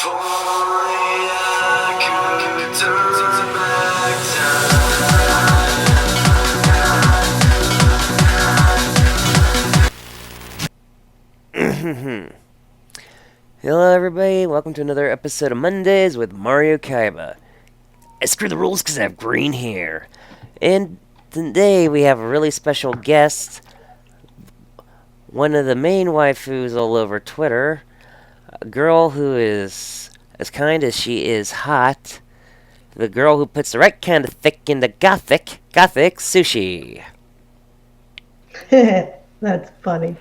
If only I could turn back time. Hello everybody, welcome to another episode of Mondays with Mario Kaiba. I screw the rules because I have green hair. And today we have a really special guest, one of the main waifus all over Twitter, a girl who is as kind as she is hot, the girl who puts the right kind of thick into Gothic, Sushi. That's funny.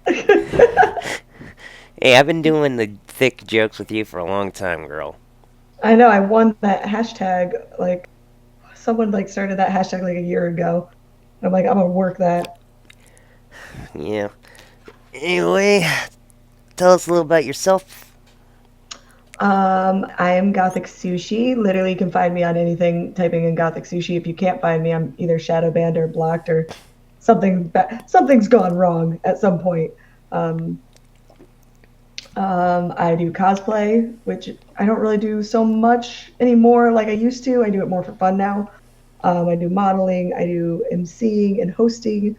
Hey, I've been doing the thick jokes with you for a long time, girl. I know I won that hashtag, someone started that hashtag like a year ago. I'm like, I'm gonna work that. Yeah. Anyway, tell us a little about yourself. I am Gothic Sushi. Literally, you can find me on anything typing in Gothic Sushi. If you can't find me, I'm either shadow banned or blocked or something's gone wrong at some point. I do cosplay, which I don't really do so much anymore like I used to. I do it more for fun now. I do modeling, I do emceeing and hosting.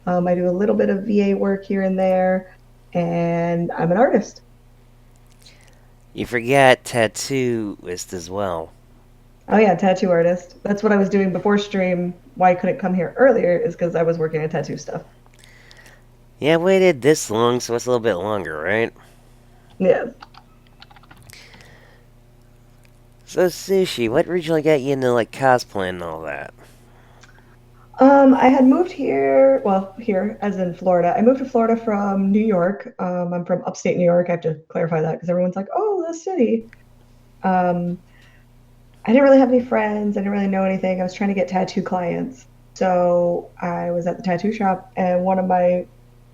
I do a little bit of VA work here and there, and I'm an artist. You forgot tattooist as well. Oh yeah, tattoo artist. That's what I was doing before stream. Why I couldn't come here earlier is because I was working on tattoo stuff. Yeah, I waited this long, so it's a little bit longer, right? Yeah. So, Sushi, what originally got you into, cosplaying and all that? I had moved here, well, here, as in Florida. I moved to Florida from New York. I'm from upstate New York. I have to clarify that because everyone's like, oh, the city. Um, I didn't really have any friends. I didn't really know anything. I was trying to get tattoo clients. So I was at the tattoo shop, and one of my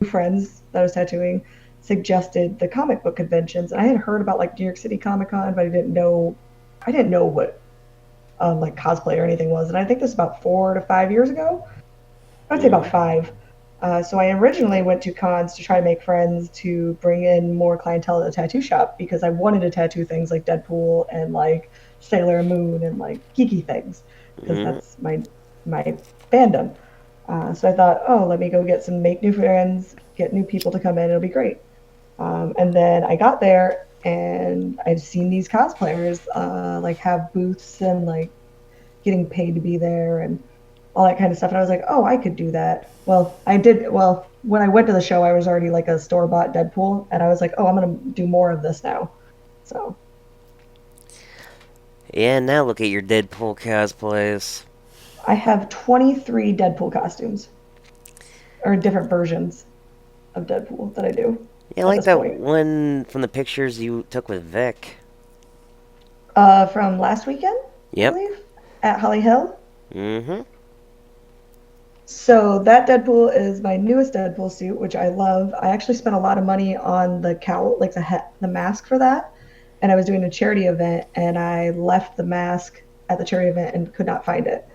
friends that I was tattooing suggested the comic book conventions. And I had heard about New York City Comic Con, but I didn't know what cosplay or anything was. And I think this was about 4 to 5 years ago. I would say about five. So I originally went to cons to try to make friends to bring in more clientele to the tattoo shop because I wanted to tattoo things like Deadpool and Sailor Moon and geeky things because that's my fandom. So I thought, oh, let me go make new friends, get new people to come in. It'll be great. And then I got there and I've seen these cosplayers have booths and getting paid to be there and all that kind of stuff. And I was like, oh, I could do that. Well, I did. Well, when I went to the show, I was already a store-bought Deadpool, and I was like, oh, I'm going to do more of this now. So. Yeah, now look at your Deadpool cosplays. I have 23 Deadpool costumes. Or different versions of Deadpool that I do. Yeah, I like that one from the pictures you took with Vic. From last weekend? Yep. I believe? At Holly Hill? Mm-hmm. So that Deadpool is my newest Deadpool suit, which I love. I actually spent a lot of money on the cowl, the mask for that. And I was doing a charity event, and I left the mask at the charity event and could not find it.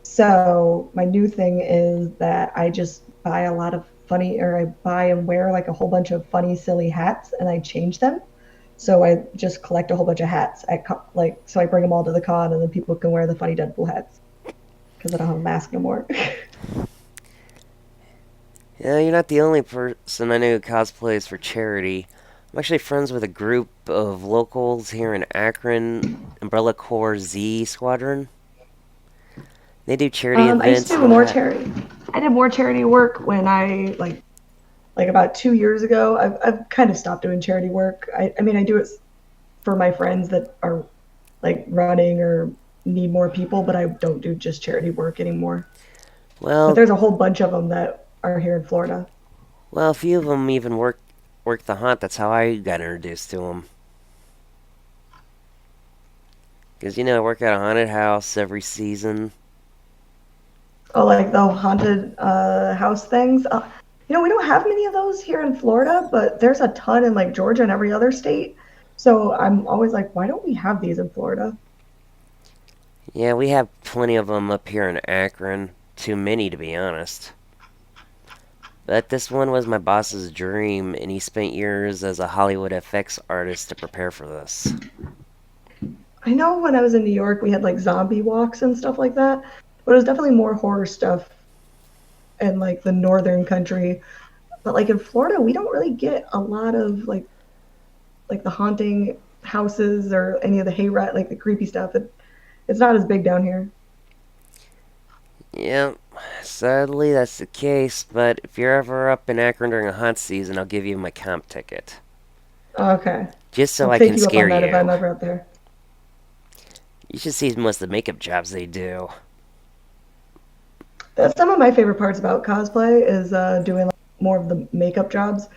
So my new thing is that I just buy a lot of I buy and wear a whole bunch of funny, silly hats, and I change them. So I just collect a whole bunch of hats so I bring them all to the con, and then people can wear the funny Deadpool hats because I don't have a mask no more. Yeah, you're not the only person I know who cosplays for charity. I'm actually friends with a group of locals here in Akron, Umbrella Corps Z Squadron. They do charity events. I used to do more charity. I did more charity work when I about 2 years ago. I've kind of stopped doing charity work. I mean, I do it for my friends that are running or need more people, but I don't do just charity work anymore. Well, but there's a whole bunch of them that are here in Florida. Well, a few of them even work the haunt. That's how I got introduced to them. Because, I work at a haunted house every season. Oh, the haunted house things? We don't have many of those here in Florida, but there's a ton in Georgia and every other state. So I'm always why don't we have these in Florida? Yeah, we have plenty of them up here in Akron. Too many, to be honest. But this one was my boss's dream, and he spent years as a Hollywood FX artist to prepare for this. I know when I was in New York, we had like zombie walks and stuff like that, but it was definitely more horror stuff in like the northern country. But like in Florida, we don't really get a lot of like the haunting houses or any of the hayride, like the creepy stuff. It's not as big down here. Yep, sadly that's the case, but if you're ever up in Akron during a haunt season, I'll give you my comp ticket. Okay, Just so I'll I take can you up on scare that if I'm you. ever up there. You should see most of the makeup jobs they do. That's some of my favorite parts about cosplay is doing like, more of the makeup jobs.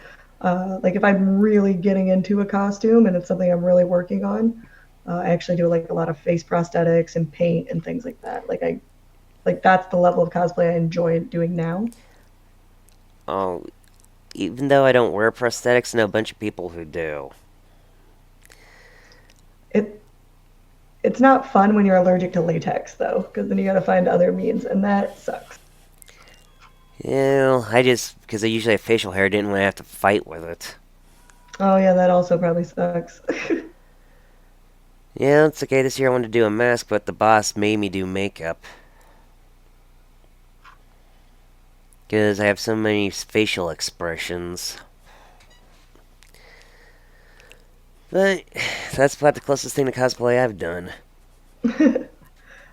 Like if I'm really getting into a costume and it's something I'm really working on, I actually do like a lot of face prosthetics and paint and things like that. Like that's the level of cosplay I enjoy doing now. Oh, even though I don't wear prosthetics, I know a bunch of people who do. It it's not fun when you're allergic to latex though, because then you got to find other means, and that sucks. Yeah, because I usually have facial hair, didn't want to have to fight with it. Oh yeah, that also probably sucks. Yeah, it's okay. This year I wanted to do a mask, but the boss made me do makeup. Because I have so many facial expressions. But that's about the closest thing to cosplay I've done. I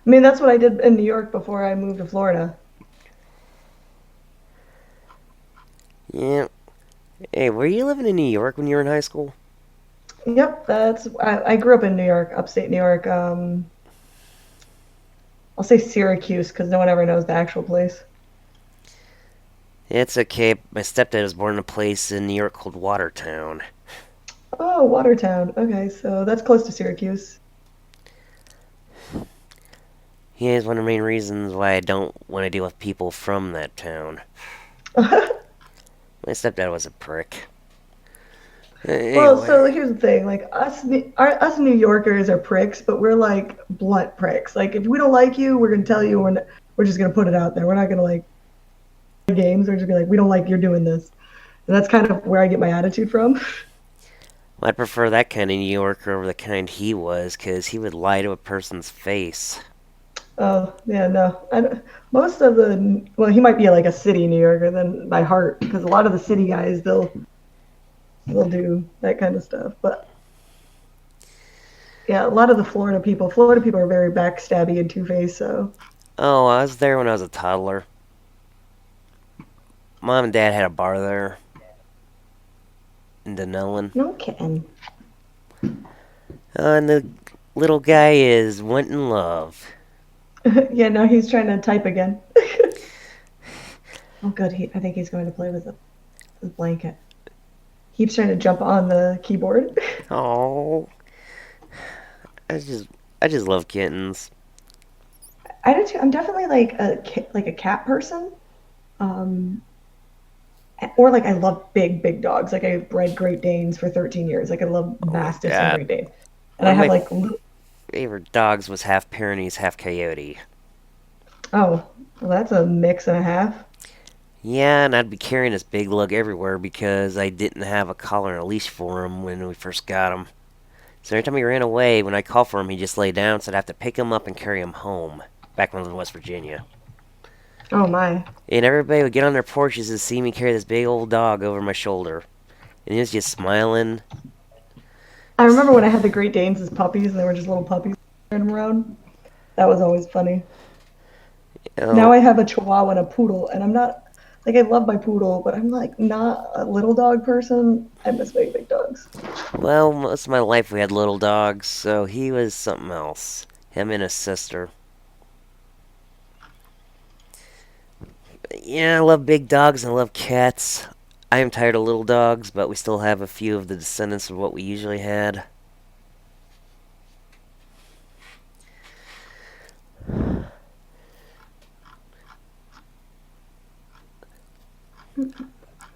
mean, that's what I did in New York before I moved to Florida. Yeah. Hey, were you living in New York when you were in high school? Yep, I grew up in New York, upstate New York. I'll say Syracuse because no one ever knows the actual place. It's okay. My stepdad was born in a place in New York called Watertown. Oh, Watertown. Okay, so that's close to Syracuse. He is one of the main reasons why I don't want to deal with people from that town. My stepdad was a prick. Well, Anyway, so here's the thing, like us New Yorkers are pricks, but we're like blunt pricks. Like if we don't like you, we're gonna tell you, we're just gonna put it out there. We're not gonna like play games. We're just gonna be like, we don't like you're doing this, and that's kind of where I get my attitude from. I'd prefer that kind of New Yorker over the kind he was, because he would lie to a person's face. Oh yeah, no. Most of the well, he might be like a city New Yorker then by heart, because a lot of the city guys they'll do that kind of stuff. But yeah, a lot of the Florida people are very backstabby and two-faced. So Oh, I was there when I was a toddler. Mom and Dad had a bar there in Denellen. no kidding. And the little guy is wanting love. Yeah, no, he's trying to type again. Oh, good. I think he's going to play with his blanket. Keeps trying to jump on the keyboard. Oh, I just, I just love kittens. I do too. I'm definitely like a cat person. Um, or like I love big dogs. Like I've bred Great Danes for 13 years. Like I love Oh my Mastiffs and god. Great Danes. And One I of have my like favorite dogs was half Pyrenees, half Coyote. oh, well that's a mix and a half. Yeah, and I'd be carrying this big lug everywhere because I didn't have a collar and a leash for him when we first got him. So every time he ran away, when I called for him, he just lay down, so I'd have to pick him up and carry him home. Back when I was in West Virginia. Oh my. And everybody would get on their porches and see me carry this big old dog over my shoulder. And he was just smiling. I remember when I had the Great Danes as puppies and they were just little puppies running around. That was always funny. You Now know, I have a Chihuahua and a poodle, and I'm not like I love my poodle, but I'm like not a little dog person. I miss big dogs. well, most of my life we had little dogs, so he was something else. Him and his sister. Yeah, I love big dogs and I love cats. I am tired of little dogs, but we still have a few of the descendants of what we usually had.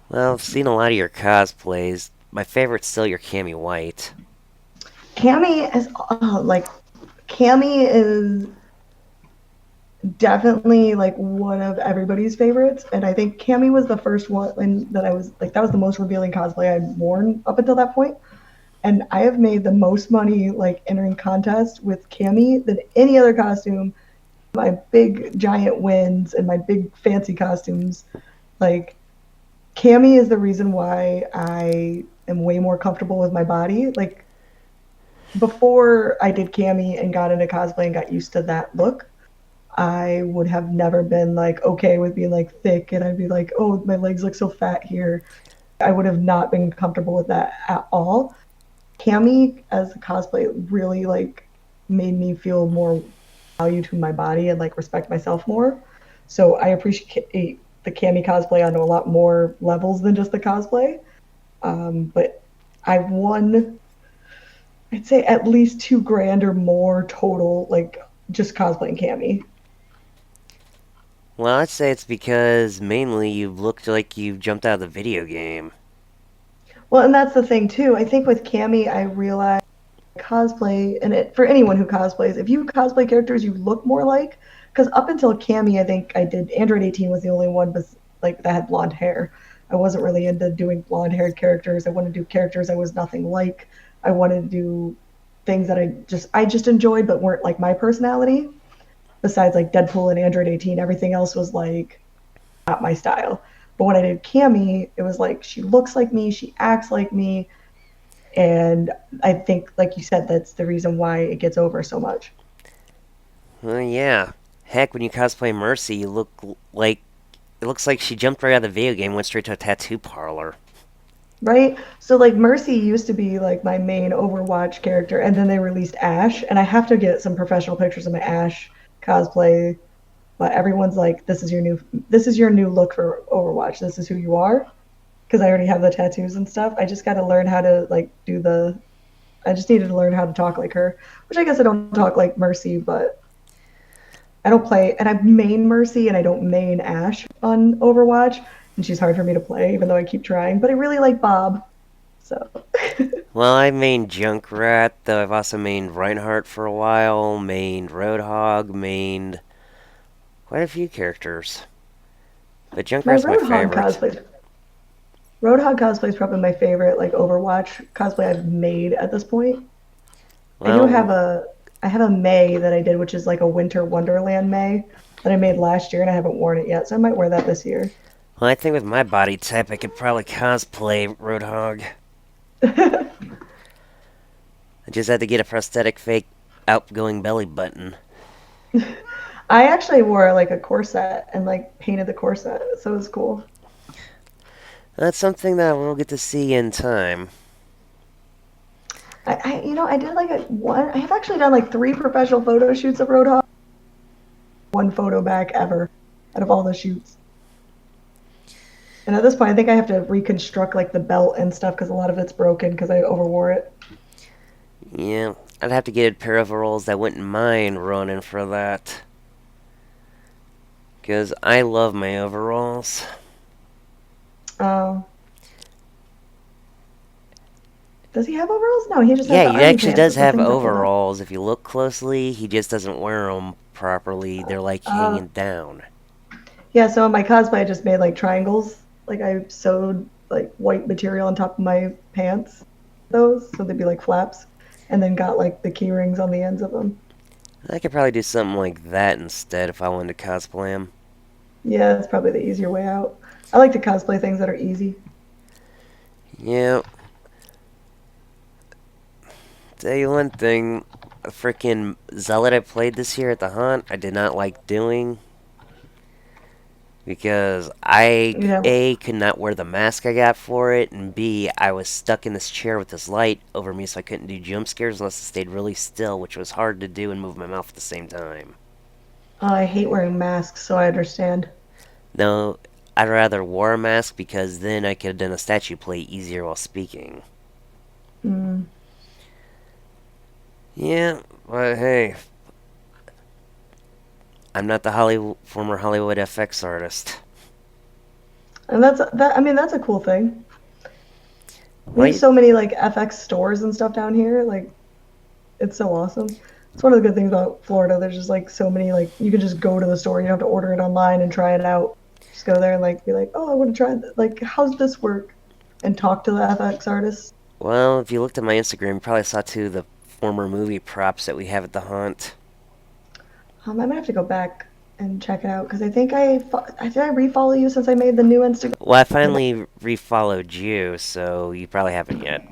Well, I've seen a lot of your cosplays. My favorite's still your Cammy White. Cammy is like Cammy is definitely like one of everybody's favorites. And I think Cammy was the first one that I was like, that was the most revealing cosplay I'd worn up until that point. And I have made the most money like entering contests with Cammy than any other costume. My big giant wins and my big fancy costumes, like Cammy is the reason why I am way more comfortable with my body. Like before I did Cammy and got into cosplay and got used to that look, I would have never been like okay with being like thick and I'd be like, oh, my legs look so fat here. I would have not been comfortable with that at all. Cammy as a cosplay really like made me feel more value to my body and like respect myself more. So I appreciate the Cammy cosplay on a lot more levels than just the cosplay. But I've won, I'd say at least 2 grand or more total, like just cosplaying Cammy. Well, I'd say it's because mainly you looked like you jumped out of the video game. Well, and that's the thing too. I think with Cammy, I realized cosplay, and it, for anyone who cosplays, if you cosplay characters you look more like, because up until Cammy, I think I did Android 18 was the only one, but like that had blonde hair. I wasn't really into doing blonde haired characters. I wanted to do characters I was nothing like. I wanted to do things that I just enjoyed but weren't like my personality. Besides like Deadpool and Android 18, everything else was like not my style. But when I did Cammy, it was like she looks like me, she acts like me, and I think, like you said, that's the reason why it gets over so much. Well, yeah. Heck, when you cosplay Mercy, you look like it looks like she jumped right out of the video game and went straight to a tattoo parlor. Right? So like Mercy used to be like my main Overwatch character, and then they released Ash, and I have to get some professional pictures of my Ash cosplay. But everyone's like, this is your new look for Overwatch. This is who you are. Because I already have the tattoos and stuff. I just got to learn how to like do the. I just needed to learn how to talk like her, which I guess I don't talk like Mercy, but I don't play, and I main Mercy and I don't main Ash on Overwatch, and she's hard for me to play, even though I keep trying. But I really like Bob, so. Well, I mained Junkrat, though I've also mained Reinhardt for a while, mained Roadhog, mained quite a few characters. But My Junkrat's my favorite. Roadhog cosplay is probably my favorite like Overwatch cosplay I've made at this point. I do Well, have a May that I did, which is like a Winter Wonderland May that I made last year, and I haven't worn it yet, so I might wear that this year. well, I think with my body type, I could probably cosplay Roadhog. I just had to get a prosthetic fake outgoing belly button. I actually wore like a corset and like painted the corset, so it was cool. That's something that we'll get to see in time. I did like a one. I have actually done like 3 professional photo shoots of Roadhog. One photo back ever out of all the shoots. And at this point, I think I have to reconstruct like the belt and stuff because a lot of it's broken because I overwore it. Yeah, I'd have to get a pair of overalls that wouldn't mind running for that. Because I love my overalls. Um, does he have overalls? No, he just has Yeah, the he army actually pants does with the have things that fold up. overalls. If you look closely, he just doesn't wear them properly. They're like Uh, hanging down. yeah, so in my cosplay, I just made like triangles. Like I sewed like white material on top of my pants, those so they'd be like flaps, and then got like the key rings on the ends of them. I could probably do something like that instead if I wanted to cosplay him. Yeah, that's probably the easier way out. I like to cosplay things that are easy. Yeah, tell you one thing, a freaking zealot I played this year at the hunt, I did not like doing because I You know, A could not wear the mask I got for it, and B I was stuck in this chair with this light over me, so I couldn't do jump scares unless I stayed really still, which was hard to do and move my mouth at the same time. I hate wearing masks, so I understand. No, I'd rather wear a mask because then I could have done a statue play easier while speaking. Mm. Yeah, but hey, I'm not the former Hollywood FX artist. And that's that. I mean, that's a cool thing. We have Why? so many like FX stores and stuff down here. Like, it's so awesome. It's one of the good things about Florida. There's just like so many like you can just go to the store. You don't have to order it online and try it out. Just go there and like be like, oh, I want to try that. Like, how's this work? And talk to the FX artists. Well, if you looked at my Instagram, you probably saw two of the former movie props that we have at the haunt. I might have to go back and check it out because I think I did I refollow you since I made the new Instagram. Well, I finally refollowed you, so you probably haven't yet.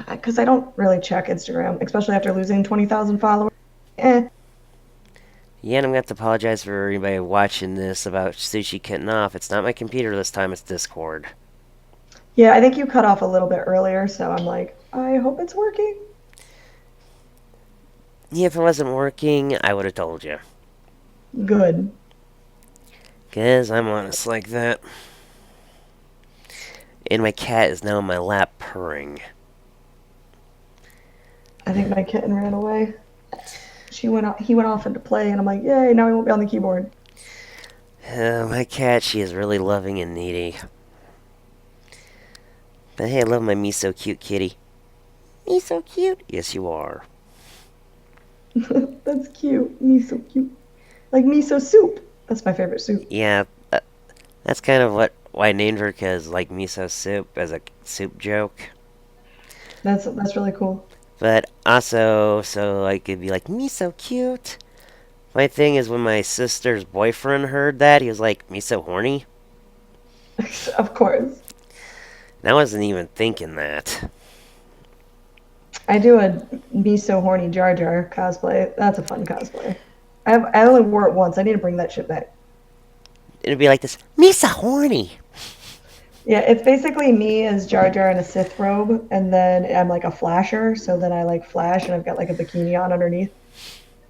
Because I don't really check Instagram, especially after losing 20,000 followers. Eh. Yeah, and I'm gonna have to apologize for anybody watching this about Sushi getting off. It's not my computer this time, it's Discord. Yeah, I think you cut off a little bit earlier, so I'm like, I hope it's working. Yeah, if it wasn't working, I would have told you. Good. 'Cause I'm honest like that. And my cat is now in my lap purring. I think my kitten ran away. He went off into play, and I'm like, yay! Now he won't be on the keyboard. My cat, she is really loving and needy. But hey, I love my me so cute kitty. Me so cute? Yes, you are. That's cute. Miso cute. Like miso soup. That's my favorite soup. Yeah, that's kind of why I named her, because like miso soup as a soup joke. That's really cool. But also, so like it'd be like me so cute. My thing is when my sister's boyfriend heard that, he was like, me so horny. Of course. And I wasn't even thinking that. I do a Be So Horny Jar Jar cosplay. That's a fun cosplay. I only wore it once. I need to bring that shit back. It'd be like this, me so horny. Yeah, it's basically me as Jar Jar in a Sith robe, and then I'm like a flasher, so then I like flash and I've got like a bikini on underneath.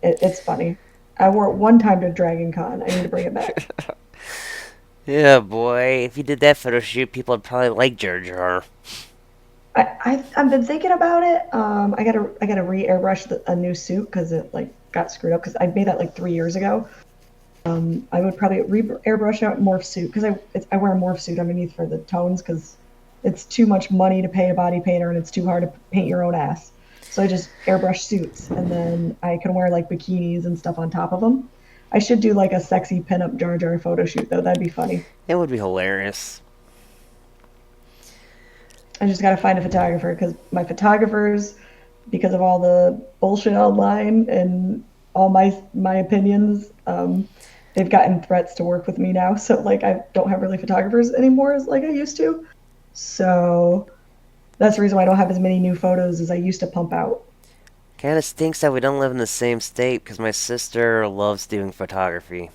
It's funny. I wore it one time to Dragon Con. I need to bring it back. Yeah, boy, if you did that photo shoot, people would probably like Jar Jar. I've been thinking about it. I gotta re-airbrush a new suit because it like got screwed up because I made that like 3 years ago. I would probably airbrush out morph suit because I wear a morph suit underneath for the tones because it's too much money to pay a body painter and it's too hard to paint your own ass. So I just airbrush suits and then I can wear like bikinis and stuff on top of them. I should do like a sexy pinup Jar Jar photo shoot though. That'd be funny. It would be hilarious. I just gotta find a photographer because my photographers, because of all the bullshit online and all my opinions, they've gotten threats to work with me now. So like I don't have really photographers anymore as like I used to. So that's the reason why I don't have as many new photos as I used to pump out. Kinda stinks that we don't live in the same state, because my sister loves doing photography.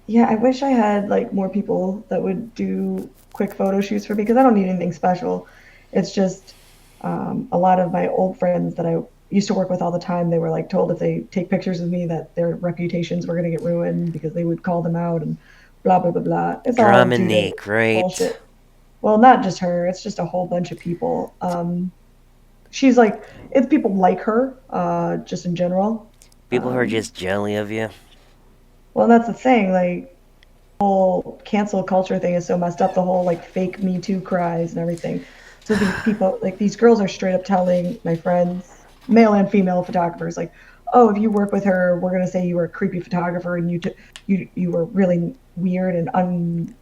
Yeah, I wish I had like more people that would do quick photo shoots for me because I don't need anything special. It's just a lot of my old friends that I used to work with all the time, they were like told if they take pictures of me that their reputations were going to get ruined because they would call them out and blah blah blah blah. It's all due to Dominique, right? bullshit. Well, not just her, it's just a whole bunch of people. She's like it's people like her, just in general. People who are just jelly of you. Well, that's the thing, like whole cancel culture thing is so messed up, the whole like fake Me Too cries and everything. So these people, like these girls are straight up telling my friends, male and female photographers, like, oh, if you work with her, we're gonna say you were a creepy photographer and you were really weird and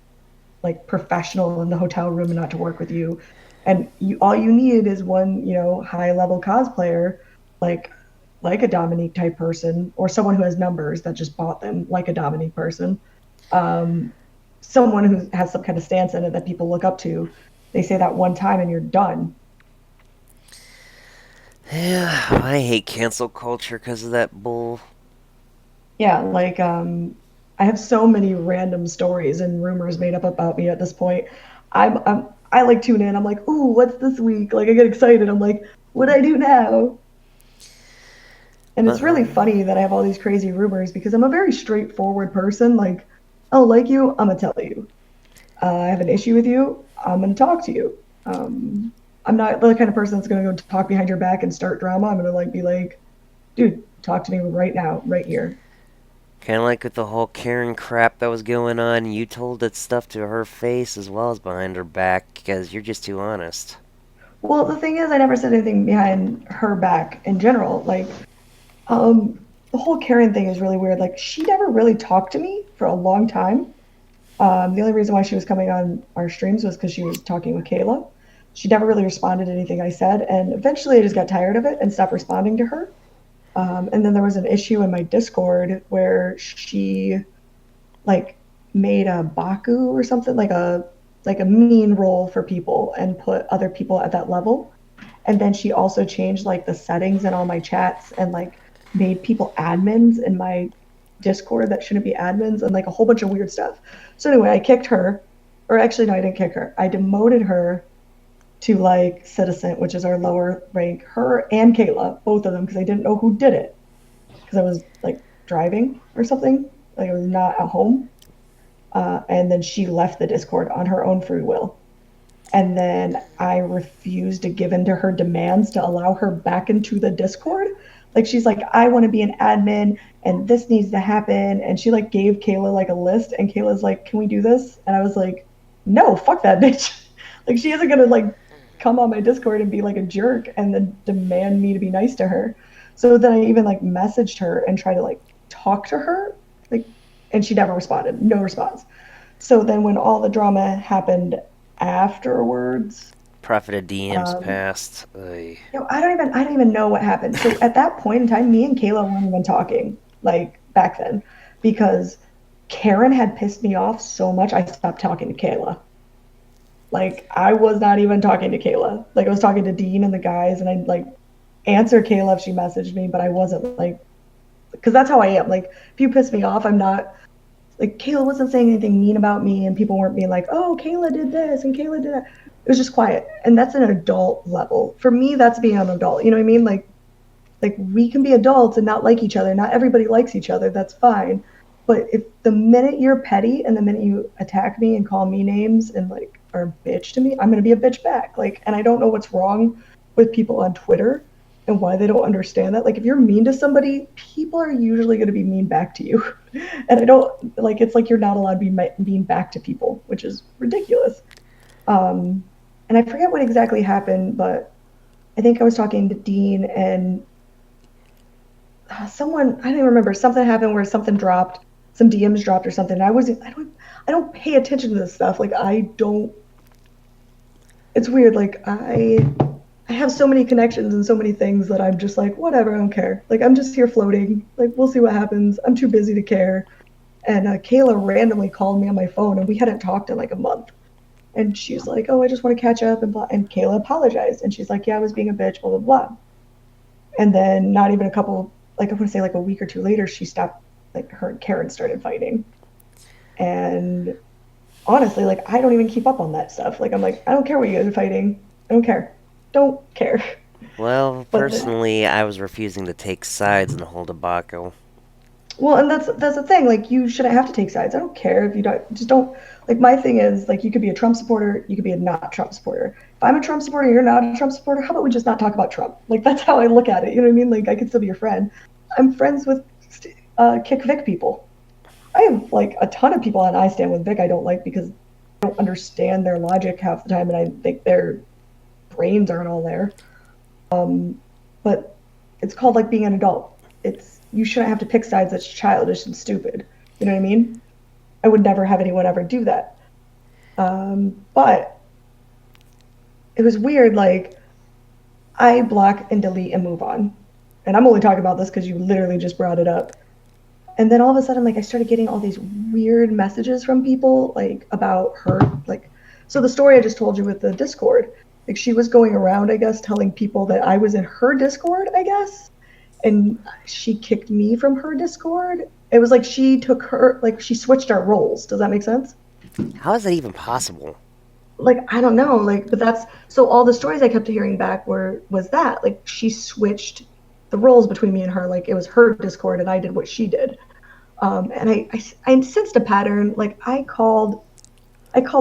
like professional in the hotel room and not to work with you. And you all you need is one, high level cosplayer, like like a Dominique type person, or someone who has numbers that just bought them, like a Dominique person. Um, Someone who has some kind of stance in it that people look up to. They say that one time and you're done. Yeah, I hate cancel culture because of that bull. Yeah, like I have so many random stories and rumors made up about me at this point. I like tune in. I'm like, ooh, what's this week? Like I get excited. I'm like, what do I do now? And it's really Um, funny that I have all these crazy rumors because I'm a very straightforward person. Like, I don't like you, I'm gonna tell you. I have an issue with you, I'm gonna talk to you. I'm not the kind of person that's gonna go talk behind your back and start drama. I'm gonna like be like, dude, talk to me right now, right here. kind of like with the whole Karen crap that was going on. You told that stuff to her face as well as behind her back because you're just too honest. Well, the thing is, I never said anything behind her back in general. Like, the whole Karen thing is really weird. Like, she never really talked to me for a long time. The only reason why she was coming on our streams was because she was talking with Kayla. She never really responded to anything I said, and eventually I just got tired of it and stopped responding to her. And then there was an issue in my Discord where she like made a Baku or something like a mean role for people and put other people at that level. And then she also changed like the settings in all my chats and like made people admins in my Discord that shouldn't be admins and like a whole bunch of weird stuff. So anyway, I kicked her, or actually no, I didn't kick her. I demoted her to like citizen, which is our lower rank. Her and Kayla, both of them, because I didn't know who did it because I was like driving or something. Like I was not at home. And then she left the Discord on her own free will. And then I refused to give in to her demands to allow her back into the Discord. Like she's like, I want to be an admin and this needs to happen. And she like gave Kayla like a list and Kayla's like, can we do this? And I was like, no, fuck that bitch. Like she isn't gonna like come on my Discord and be like a jerk and then demand me to be nice to her. So then I even like messaged her and tried to like talk to her, like, and she never responded, no response. So then when all the drama happened afterwards, Profited DMs um, passed. Ay. I don't even know what happened. So at that point in time, me and Kayla weren't even talking like back then because Karen had pissed me off so much I stopped talking to Kayla. Like I was not even talking to Kayla. Like I was talking to Dean and the guys and I'd like answer Kayla if she messaged me, but I wasn't like because that's how I am. Like if you piss me off, I'm not like Kayla wasn't saying anything mean about me and people weren't being like, oh, Kayla did this and Kayla did that. It was just quiet. And that's an adult level. For me, that's being an adult. You know what I mean? Like we can be adults and not like each other. Not everybody likes each other. That's fine. But if the minute you're petty and the minute you attack me and call me names and like are a bitch to me, I'm gonna be a bitch back. Like, and I don't know what's wrong with people on Twitter and why they don't understand that. Like, if you're mean to somebody, people are usually gonna be mean back to you. And I don't like. It's like you're not allowed to be mean back to people, which is ridiculous. Um, and I forget what exactly happened, but I think I was talking to Dean and someone I don't even remember. Something happened where something dropped, some DMs dropped or something. I don't pay attention to this stuff. Like I don't. It's weird. Like I have so many connections and so many things that I'm just like whatever. I don't care. Like I'm just here floating. Like we'll see what happens. I'm too busy to care. And Kayla randomly called me on my phone, and we hadn't talked in like a month. And she's like, "Oh, I just want to catch up," and blah. And Kayla apologized, and she's like, "Yeah, I was being a bitch, blah blah blah." And then not even a couple, like I want to say like a week or two later, she stopped. Like her and Karen started fighting, and honestly, like I don't even keep up on that stuff. Like I'm like, I don't care what you guys are fighting. I don't care. Well, But the, personally, I was refusing to take sides in the whole debacle. well, and that's the thing. Like you shouldn't have to take sides. I don't care if you don't. Just don't. Like my thing is like you could be a Trump supporter, you could be a not Trump supporter. If I'm a Trump supporter, you're not a Trump supporter. How about we just not talk about Trump? Like that's how I look at it. You know what I mean? Like I could still be your friend. I'm friends with Kick Vic people. I have like a ton of people on I stand with Vic I don't like because I don't understand their logic half the time, and I think their brains aren't all there. But it's called like being an adult. It's you shouldn't have to pick sides. That's childish and stupid. You know what I mean? I would never have anyone ever do that. But it was weird. Like I block and delete and move on, and I'm only talking about this because you literally just brought it up. And then all of a sudden, like I started getting all these weird messages from people, like about her, like so the story I just told you with the Discord, like she was going around, I guess, telling people that I was in her Discord, I guess, and she kicked me from her Discord. It was like she took her, like she switched our roles. Does that make sense? How is that even possible? Like I don't know, like but that's so all the stories I kept hearing back was that like she switched the roles between me and her, like it was her Discord and I did what she did. And I sensed a pattern. Like I called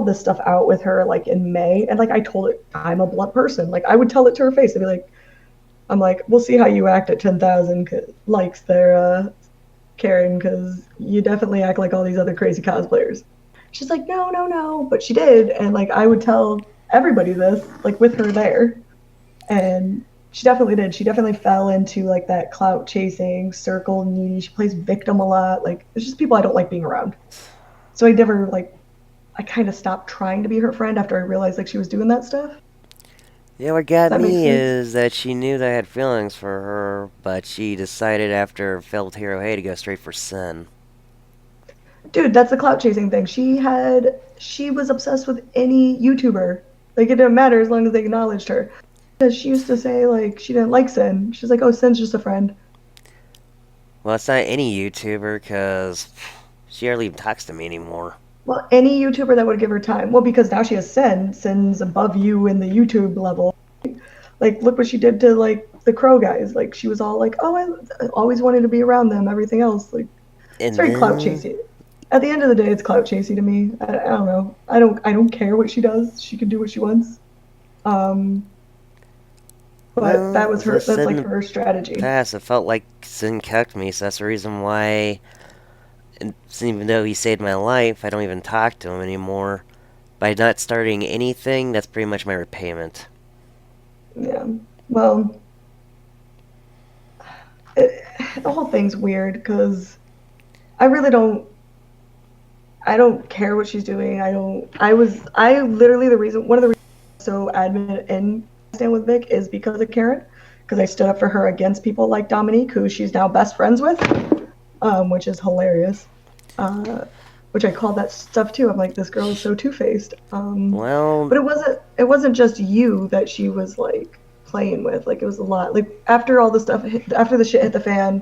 this stuff out with her like in May, and like I told it I'm a blunt person. Like I would tell it to her face. I'd be like, I'm like, we'll see how you act at 10,000 likes there, Karen, because you definitely act like all these other crazy cosplayers. She's like, no, no, no, but she did, and like I would tell everybody this, like with her there. And she definitely did. She definitely fell into like that clout chasing, circle needy. She plays victim a lot. Like it's just people I don't like being around. So I never like I kind of stopped trying to be her friend after I realized like she was doing that stuff. Does Yeah, what got that make me sense? is that she knew that I had feelings for her, but she decided after Failed Hero Hey to go straight for Sin. Dude, that's the clout chasing thing. She was obsessed with any YouTuber. Like it didn't matter as long as they acknowledged her. Because she used to say like she didn't like Sin. She's like, oh, Sin's just a friend. Well, it's not any YouTuber, because she hardly even talks to me anymore. Well, any YouTuber that would give her time. Well, because now she has Sin. Sin's above you in the YouTube level. Like, look what she did to like the Crow guys. Like, she was all like, "Oh, I always wanted to be around them." Everything else, like, it's And very clout then, chasing. At the end of the day, it's clout chasing to me. I don't know. I don't care what she does. She can do what she wants. Um, but that well, was as I her. That's said in like the her strategy. past, it felt like Sin kept me, so that's the reason why, and even though he saved my life, I don't even talk to him anymore. By not starting anything, that's pretty much my repayment. Yeah. Well, it, the whole thing's weird because I really don't. I don't care what she's doing. I don't. I literally the reason one of the reasons I'm so adamant in stand with Vic is because of Karen, because I stood up for her against people like Dominique, who she's now best friends with, which is hilarious. Uh, which I called that stuff too. I'm like, this girl is so two faced. Well, But it wasn't just you that she was like playing with. Like it was a lot. Like after all the stuff, after the shit hit the fan,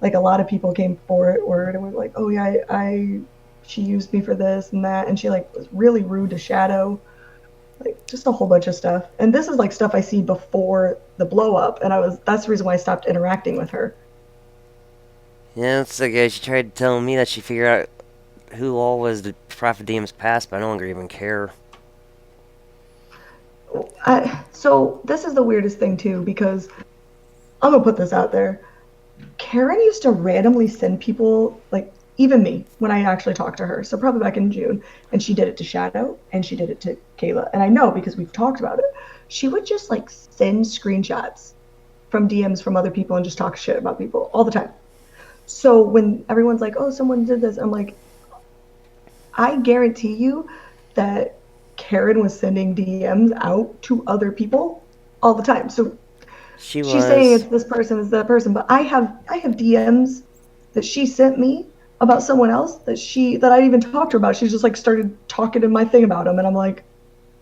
like a lot of people came forward and were like, oh yeah, I she used me for this and that, and she like was really rude to Shadow, like just a whole bunch of stuff. And this is like stuff I see before the blow up, and that's the reason why I stopped interacting with her. yeah, it's like she tried telling me that she figured out who all was the Prophet DM's past, but I no longer even care. So this is the weirdest thing too because I'm gonna put this out there. Karen used to randomly send people, like even me, when I actually talked to her. So probably back in June, and she did it to Shadow and she did it to Kayla. And I know because we've talked about it. She would just like send screenshots from DMs from other people and just talk shit about people all the time. So when everyone's like, "Oh, someone did this," I'm like, I guarantee you that Karen was sending DMs out to other people all the time. So She she's saying was. it's this person, it's that person, but I have DMs that she sent me about someone else that I even talked to her about. She's just like started talking in my thing about him, and I'm like,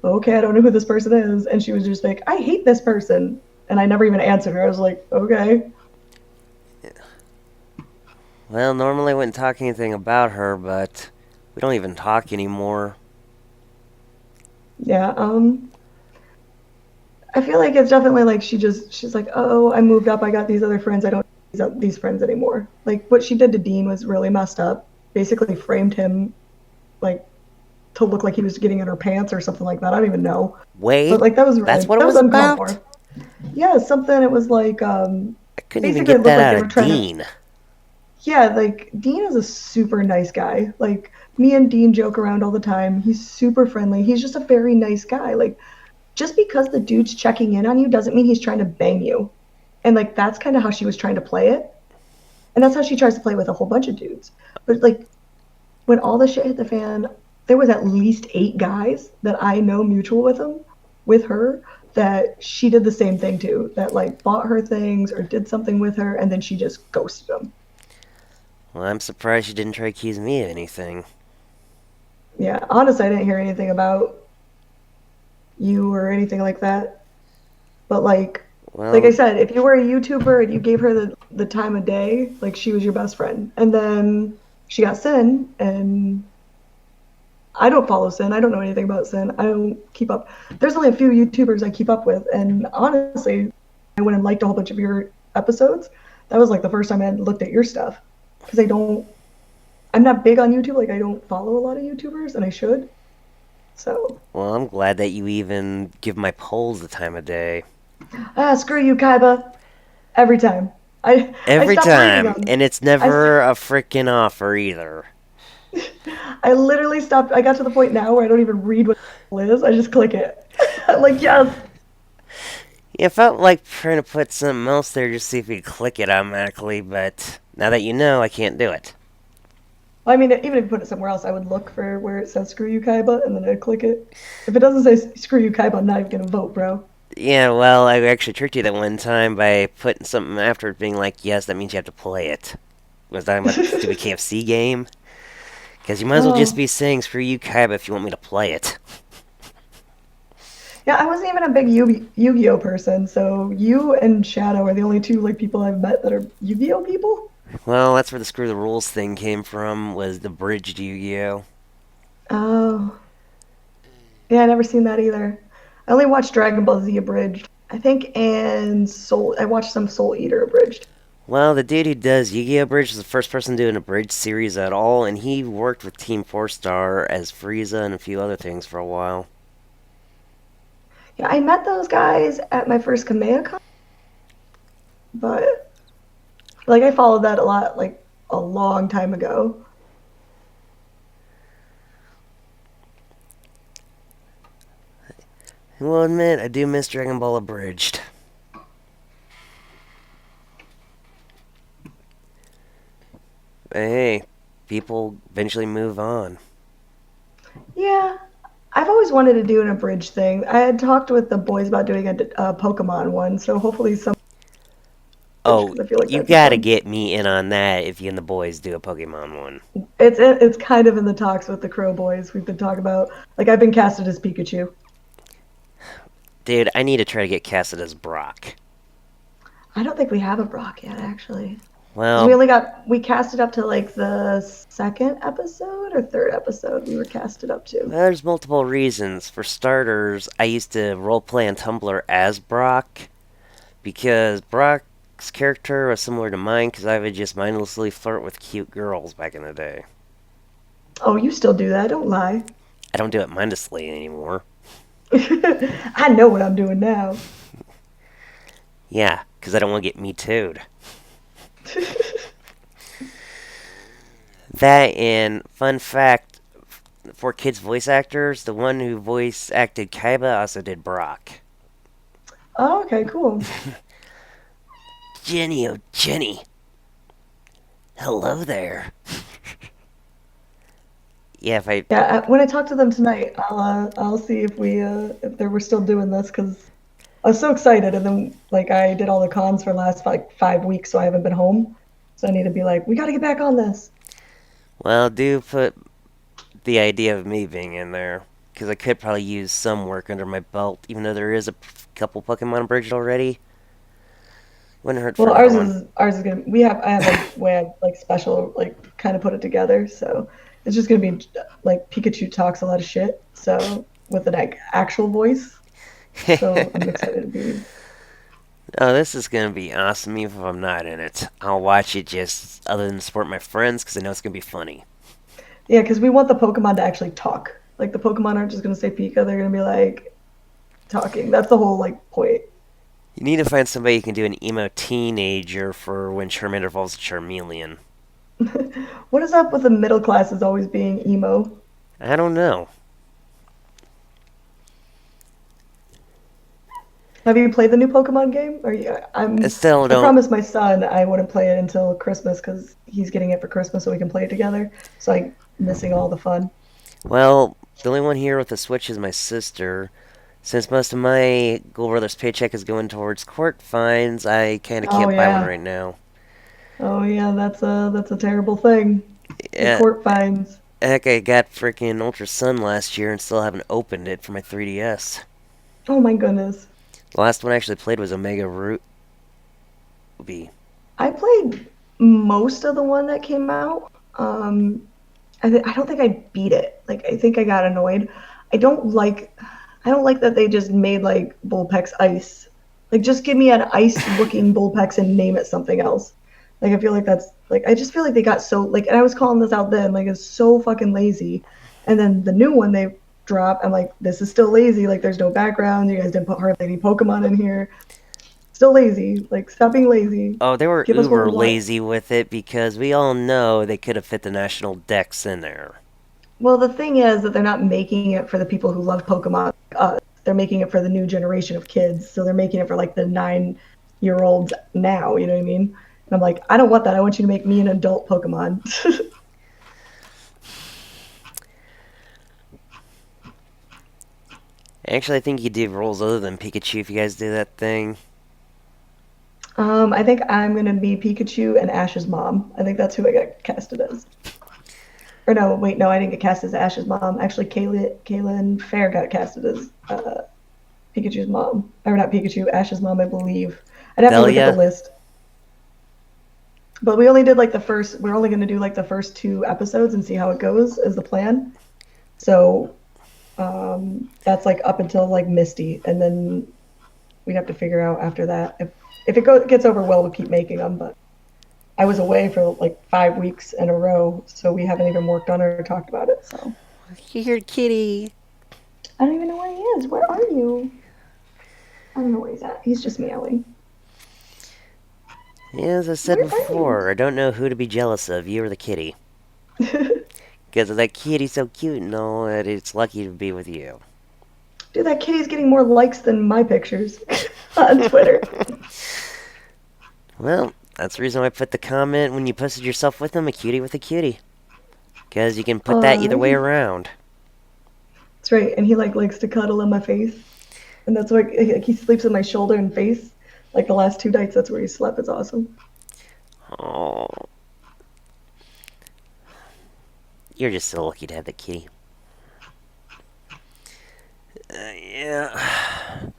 okay, I don't know who this person is, and she was just like, I hate this person, and I never even answered her. I was like, okay, Well, normally I wouldn't talk anything about her, but we don't even talk anymore. yeah. I feel like it's definitely like she's like, oh, I moved up, I got these other friends, I don't need these friends anymore. Like what she did to Dean was really messed up. Basically framed him like to look like he was getting in her pants or something like that. I don't even know. But Wait, like that's what it that was was uncalled about? for. Yeah, something it was like I couldn't even basically it get looked that like they out were of trying to Dean. yeah, like Dean is a super nice guy. Like me and Dean joke around all the time. He's super friendly. He's just a very nice guy. Like just because the dude's checking in on you doesn't mean he's trying to bang you. And like that's kind of how she was trying to play it. And that's how she tries to play with a whole bunch of dudes. But like when all the shit hit the fan, there was at least 8 guys that I know mutual with her that she did the same thing to, that like bought her things or did something with her and then she just ghosted them. Well, I'm surprised she didn't try to accuse me of anything. Yeah, honestly, I didn't hear anything about you or anything like that. But like I Well, said, if you were a YouTuber and you gave her the time of day, like she was your best friend. And then she got Sin, and I don't follow Sin. I don't know anything about Sin. I don't keep up. There's only a few YouTubers I keep up with, and honestly, I went and liked a whole bunch of your episodes. That was like the first time I had looked at your stuff because I'm not big on YouTube. Like I don't follow a lot of YouTubers, and I should. So well, I'm glad that you even give my polls the time of day. screw you, Kaiba. Every time. I Every stopped reading time, them. and it's I never a freaking offer either. I literally stopped. I got to the point now where I don't even read what it is. I just click it. I'm like, yes. Yeah, it felt like trying to put something else there just to see if you click it automatically, but now that you know, I can't do it. Well, I mean, even if you put it somewhere else, I would look for where it says "Screw you, Kaiba," and then I'd click it. If it doesn't say "Screw you, Kaiba," I'm not even gonna vote, bro. Yeah, well, I actually tricked you that one time by putting something after it being like, yes, that means you have to play it. Was talking about the stupid KFC game? Because you might as well just Oh, be saying, screw you, Kaiba, if you want me to play it. yeah, I wasn't even a big Yu-Gi-Oh person, so you and Shadow are the only two like people I've met that are Yu-Gi-Oh people. Well, that's where the screw the rules thing came from, was the bridged Yu-Gi-Oh! Oh, yeah, I never seen that either. I only watched Dragon Ball Z abridged, I think, and Soul. I watched some Soul Eater abridged. Well, the dude who does Yu-Gi-Oh! Bridge is the first person doing a bridge series at all, and he worked with Team 4-Star as Frieza and a few other things for a while. Yeah, I met those guys at my first Kamea, but like I followed that a lot, like a long time ago. I will admit, I do miss Dragon Ball Abridged. But hey, people eventually move on. Yeah, I've always wanted to do an abridged thing. I had talked with the boys about doing a Pokemon one, so hopefully some Oh, because I feel like you that'd be gotta fun. get me in on that if you and the boys do a Pokemon one. It's kind of in the talks with the Crow boys. We've been talking about like I've been casted as Pikachu. Dude, I need to try to get casted as Brock. I don't think we have a Brock yet, actually, because Well, we casted up to like the second episode or third episode. We were casted up to. there's multiple reasons. For starters, I used to roleplay on Tumblr as Brock, because Brock's character was similar to mine, because I would just mindlessly flirt with cute girls back in the day. Oh, you still do that? Don't lie. I don't do it mindlessly anymore. I know what I'm doing now. Yeah, because I don't want to get me too'd. That and, fun fact, for kids voice actors, the one who voice acted Kaiba also did Brock. Oh, okay, cool. Jenny, oh Jenny, hello there. Yeah, if I Yeah, when I talk to them tonight, I'll see if we if they were still doing this because I was so excited, and then like I did all the cons for the last like 5 weeks, so I haven't been home. So I need to be like, we got to get back on this. well, do put the idea of me being in there, because I could probably use some work under my belt, even though there is a couple Pokemon bridged already. Wouldn't hurt for Well, another one. ours is gonna I have a way I like special like kind of put it together, so it's just gonna be like Pikachu talks a lot of shit, so with an like actual voice. So I'm excited to be. Oh, this is gonna be awesome, even if I'm not in it. I'll watch it just other than support my friends, because I know it's gonna be funny. Yeah, because we want the Pokemon to actually talk. Like the Pokemon aren't just gonna say Pika; they're gonna be like talking. That's the whole like point. You need to find somebody who can do an emo teenager for when Charmander evolves to Charmeleon. What is up with the middle classes always being emo? I don't know. Have you played the new Pokemon game? Or I still I don't. promised my son I wouldn't play it until Christmas because he's getting it for Christmas so we can play it together. So I'm missing all the fun. Well, the only one here with a Switch is my sister. Since most of my Gold Brothers paycheck is going towards court fines, I kind of Oh can't buy one yeah. right now. Oh yeah, that's a terrible thing. The Yeah, court fines. heck, I got freaking Ultra Sun last year and still haven't opened it for my 3DS. Oh my goodness. The last one I actually played was Omega Ruby. I played most of the one that came out. I don't think I beat it. Like I think I got annoyed. I don't like I don't like that they just made like Bullpex ice. Like just give me an ice looking Bullpex and name it something else. Like I feel like that's like I just feel like they got so like and I was calling this out then like it's so fucking lazy. And then the new one they dropped, I'm like this is still lazy. Like there's no background. You guys didn't put hardly any Pokemon in here. Still lazy. Like stop being lazy. Oh, they were Give us what uber we want. lazy with it because we all know they could have fit the national dex in there. Well, the thing is that they're not making it for the people who love Pokemon like us. they're making it for the new generation of kids. So they're making it for like the 9-year olds now. You know what I mean? And I'm like, I don't want that. I want you to make me an adult Pokemon. Actually, I think you do roles other than Pikachu if you guys do that thing. I think I'm gonna be Pikachu and Ash's mom. I think that's who I got casted as. Or no, wait, no, I didn't get cast as Ash's mom. Actually, Kaylin Fair got casted as Pikachu's mom. Or not Pikachu, Ash's mom, I believe. I'd have to look at the Delia? list. But we only did like the first. We're only going to do like the first 2 episodes and see how it goes. Is the plan. So that's like up until like Misty, and then we'd have to figure out after that if gets over well, we'll keep making them. But I was away for like 5 weeks in a row, so we haven't even worked on it or talked about it. So You heard Kitty. I don't even know where he is. Where are you? I don't know where he's at. He's just meowing. Yeah, as I said Where are before, I don't know who to be jealous of, you or the kitty. Because that kitty's so cute and all, that it's lucky to be with you. Dude, that kitty's getting more likes than my pictures on Twitter. Well, that's the reason why I put the comment when you posted yourself with him, a cutie with a cutie. Because you can put that either way around. That's right, and he like likes to cuddle in my face, and that's why he sleeps in my shoulder and face. Like the last 2 nights, that's where he slept. It's awesome. Oh, you're just so lucky to have the kitty. Yeah.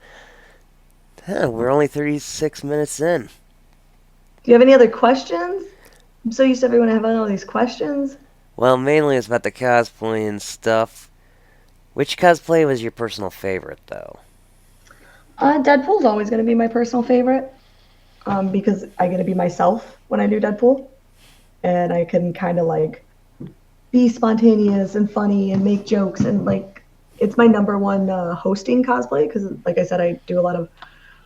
Huh, we're only 36 minutes in. Do you have any other questions? I'm so used to everyone having all these questions. Well, mainly it's about the cosplay and stuff. Which cosplay was your personal favorite, though? Deadpool's always going to be my personal favorite because I get to be myself when I do Deadpool, and I can kind of like be spontaneous and funny and make jokes, and like it's my number one hosting cosplay because, like I said, I do a lot of,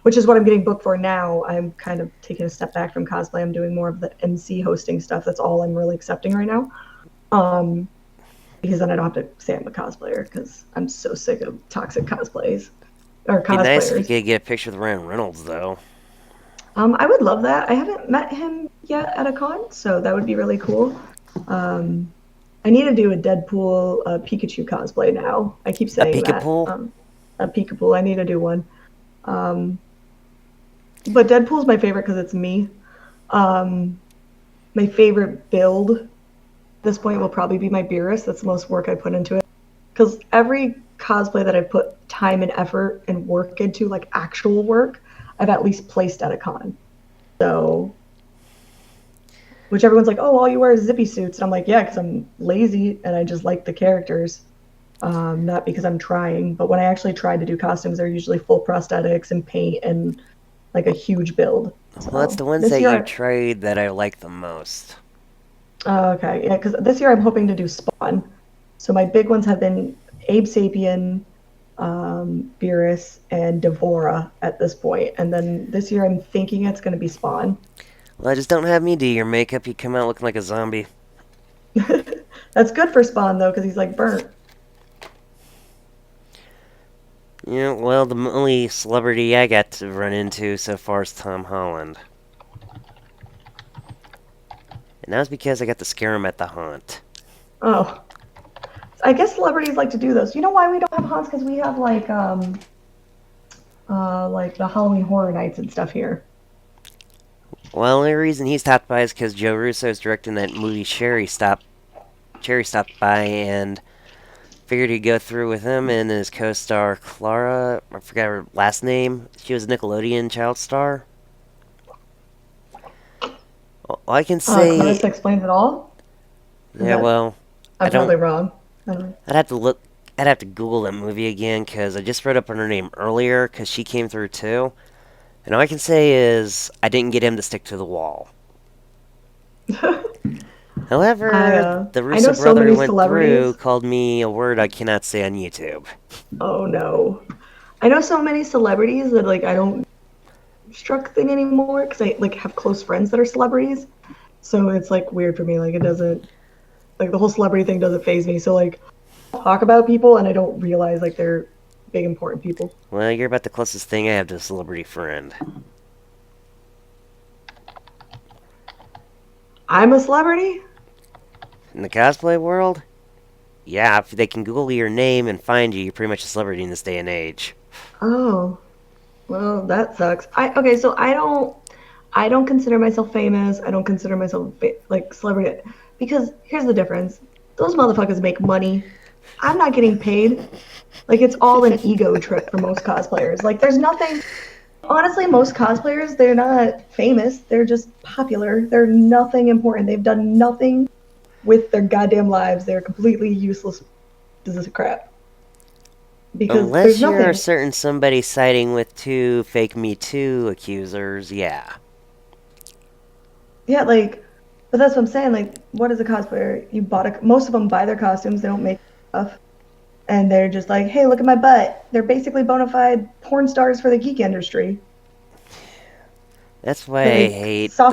which is what I'm getting booked for now. I'm kind of taking a step back from cosplay. I'm doing more of the MC hosting stuff. That's all I'm really accepting right now. Because then I don't have to say I'm a cosplayer because I'm so sick of toxic cosplays or It'd be nice if you cosplayers. could get a picture with Ryan Reynolds, though. I would love that. I haven't met him yet at a con, so that would be really cool. I need to do a Deadpool Pikachu cosplay now. I keep A saying that. Pikapool? A Pikapool. I need to do one. But Deadpool's my favorite because it's me. My favorite build at this point will probably be my Beerus. That's the most work I put into it. Because every cosplay that I've put time and effort and work into, like actual work, I've at least placed at a con. So, which everyone's like, oh, all you wear is zippy suits. And I'm like, yeah, because I'm lazy and I just like the characters. Not because I'm trying. But when I actually try to do costumes, they're usually full prosthetics and paint and like a huge build. So, Well, that's the ones that you trade that I like the most. Okay, yeah, because this year I'm hoping to do Spawn. So my big ones have been Abe Sapien, Beerus, and Devora at this point. And then this year I'm thinking it's going to be Spawn. Well, just don't have me do your makeup. You come out looking like a zombie. That's good for Spawn, though, because he's like burnt. Yeah, well, the only celebrity I got to run into so far is Tom Holland. And that was because I got to scare him at the haunt. Oh. I guess celebrities like to do those. You know why we don't have haunts? Because we have like the Halloween Horror Nights and stuff here. Well, the only reason he stopped by is because Joe Russo is directing that movie Cherry stopped by and figured he'd go through with him and his co-star Clara. I forgot her last name. She was a Nickelodeon child star. All I can say... Clarissa explains it all? Yeah, well... I'm totally wrong. I'd have to look... I'd have to Google that movie again, because I just read up on her name earlier, because she came through too. And all I can say is, I didn't get him to stick to the wall. However, the Russo brother who went through called me a word I cannot say on YouTube. Oh no. I know so many celebrities that like I don't struck thing anymore because I like have close friends that are celebrities. So it's like weird for me. Like it doesn't like the whole celebrity thing doesn't faze me. So like I'll talk about people and I don't realize like they're big important people. Well, you're about the closest thing I have to a celebrity friend. I'm a celebrity? In the cosplay world? Yeah, if they can Google your name and find you, you're pretty much a celebrity in this day and age. Oh, well, that sucks. Okay, so I don't consider myself famous. I don't consider myself like celebrity because here's the difference. Those motherfuckers make money. I'm not getting paid. Like it's all an ego trip for most cosplayers. Like there's nothing. Honestly, most cosplayers they're not famous. They're just popular. They're nothing important. They've done nothing with their goddamn lives. They're completely useless pieces of crap because Unless there's you're a nothing. certain somebody siding with two fake Me Too accusers, yeah. Yeah, like, but that's what I'm saying. Like, what is a cosplayer? You bought a. Most of them buy their costumes. They don't make stuff, and they're just like, hey, look at my butt. They're basically bona fide porn stars for the geek industry. That's why I Like hate the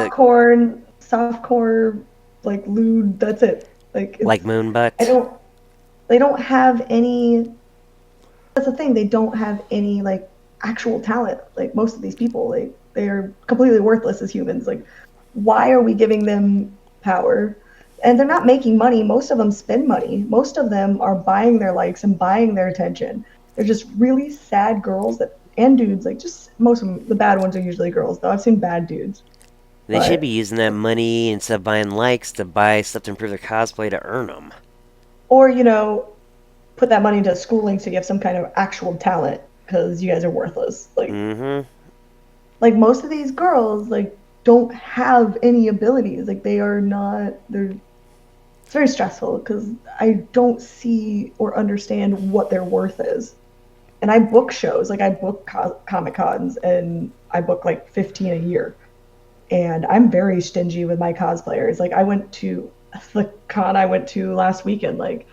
softcore, like lewd. That's it. Like like it's. I Moonbutt. don't. They don't have any. That's the thing. They don't have any like actual talent. Like most of these people, like they are completely worthless as humans. Like why are we giving them power? And they're not making money. Most of them spend money. Most of them are buying their likes and buying their attention. They're just really sad girls that and dudes. Like just most of them, the bad ones are usually girls. Though I've seen bad dudes, They should be but using that money instead of buying likes to buy stuff to improve their cosplay to earn them. or put that money into schooling so you have some kind of actual talent because you guys are worthless. Mm-hmm. Like most of these girls like don't have any abilities. Like they are not. They're it's very stressful because I don't see or understand what their worth is. And I book shows, like I book Comic Cons, and I book like 15 a year. And I'm very stingy with my cosplayers. Like I went to the con I went to last weekend. Like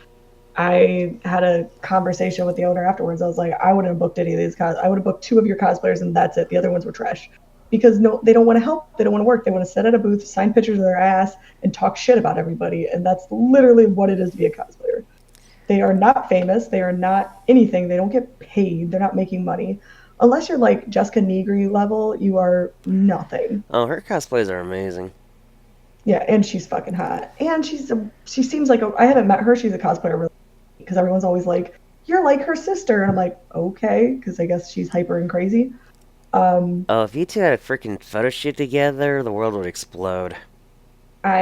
I had a conversation with the owner afterwards. I was like, I wouldn't have booked any of these cos. I would have booked two of your cosplayers, and that's it. The other ones were trash because no, they don't want to help. They don't want to work. They want to sit at a booth, sign pictures of their ass, and talk shit about everybody. And that's literally what it is to be a cosplayer. They are not famous. They are not anything. They don't get paid. They're not making money. Unless you're like Jessica Negri level, you are nothing. Oh, her cosplays are amazing. Yeah, and she's fucking hot. And she seems like I haven't met her. She's a cosplayer really because everyone's always like, "You're like her sister," and I'm like, "Okay," because I guess she's hyper and crazy. Um, Oh, if you two had a freaking photo shoot together, the world would explode. I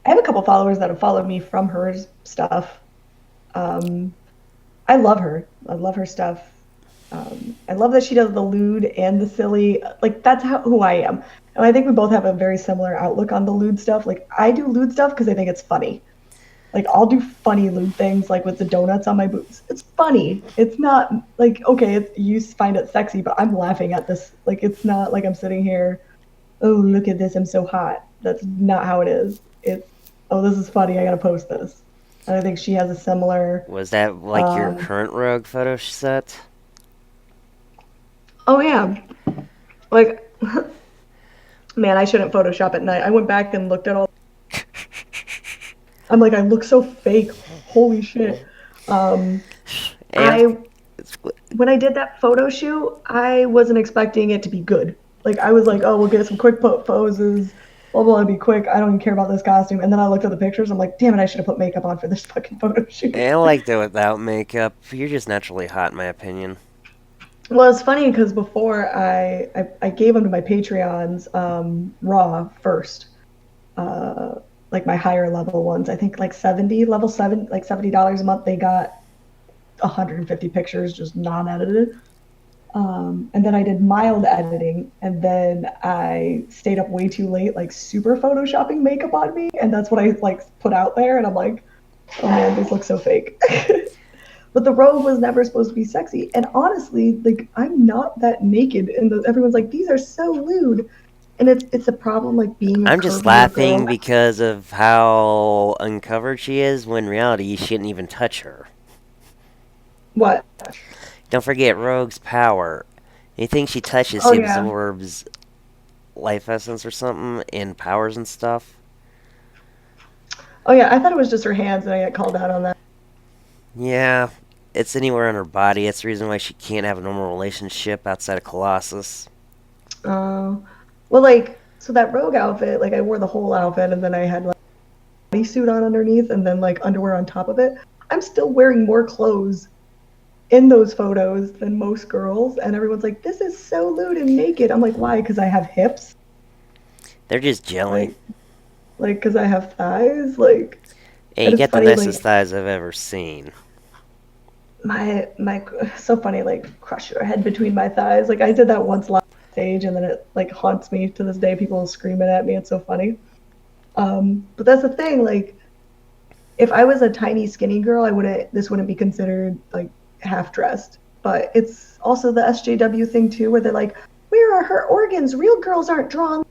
have a couple followers that have followed me from her stuff. Um, I love her. I love her stuff. I love that she does the lewd and the silly. Like that's who I am. And I think we both have a very similar outlook on the lewd stuff. Like I do lewd stuff because I think it's funny. Like I'll do funny lewd things, like with the donuts on my boobs. It's funny. It's not like okay, you find it sexy, but I'm laughing at this. Like it's not like I'm sitting here. Oh, look at this! I'm so hot. That's not how it is. It's oh, this is funny. I gotta post this. And I think she has a similar. Was that like your Um, current rogue photo set? oh yeah, like man, I shouldn't Photoshop at night. I went back and looked at all. I'm like, I look so fake. Holy shit. Um, And I when I did that photo shoot, I wasn't expecting it to be good. Like I was like, oh, we'll get some quick poses. Blah blah, it'll be quick. I don't even care about this costume. And then I looked at the pictures. I'm like, damn it, I should have put makeup on for this fucking photo shoot. I liked it without makeup. You're just naturally hot, in my opinion. Well, it's funny because before I gave them to my Patreons raw first, like my higher level ones. I think like 70 level seven, like $70 a month. They got 150 pictures just non-edited. And then I did mild editing, and then I stayed up way too late, like super photoshopping makeup on me, and that's what I like put out there. And I'm like, oh man, these look so fake. But the robe was never supposed to be sexy. And honestly, like I'm not that naked, and everyone's like, these are so lewd. And it's a problem like being a I'm just curvier laughing girl. because of how uncovered she is, when in reality, you shouldn't even touch her. What? Don't forget Rogue's power. Anything she touches, Oh she yeah. absorbs life essence or something, and powers and stuff. Oh yeah. I thought it was just her hands, and I got called out on that. Yeah, it's anywhere on her body. That's the reason why she can't have a normal relationship outside of Colossus. Uh, well, like, so that rogue outfit, like, I wore the whole outfit, and then I had like a bodysuit on underneath, and then like underwear on top of it. I'm still wearing more clothes in those photos than most girls, and everyone's like, "This is so lewd and naked." I'm like, "Why? Because I have hips? They're just jelly. Like, because I have thighs? Like." Hey, And you it's got the funny, nicest like thighs I've ever seen. my so funny, like crush your head between my thighs. Like I did that once last stage, and then it like haunts me to this day. People screaming at me. It's so funny. But that's the thing. Like if I was a tiny skinny girl, I wouldn't. This wouldn't be considered like half dressed. But it's also the SJW thing too, where they're like, "Where are her organs? Real girls aren't drawn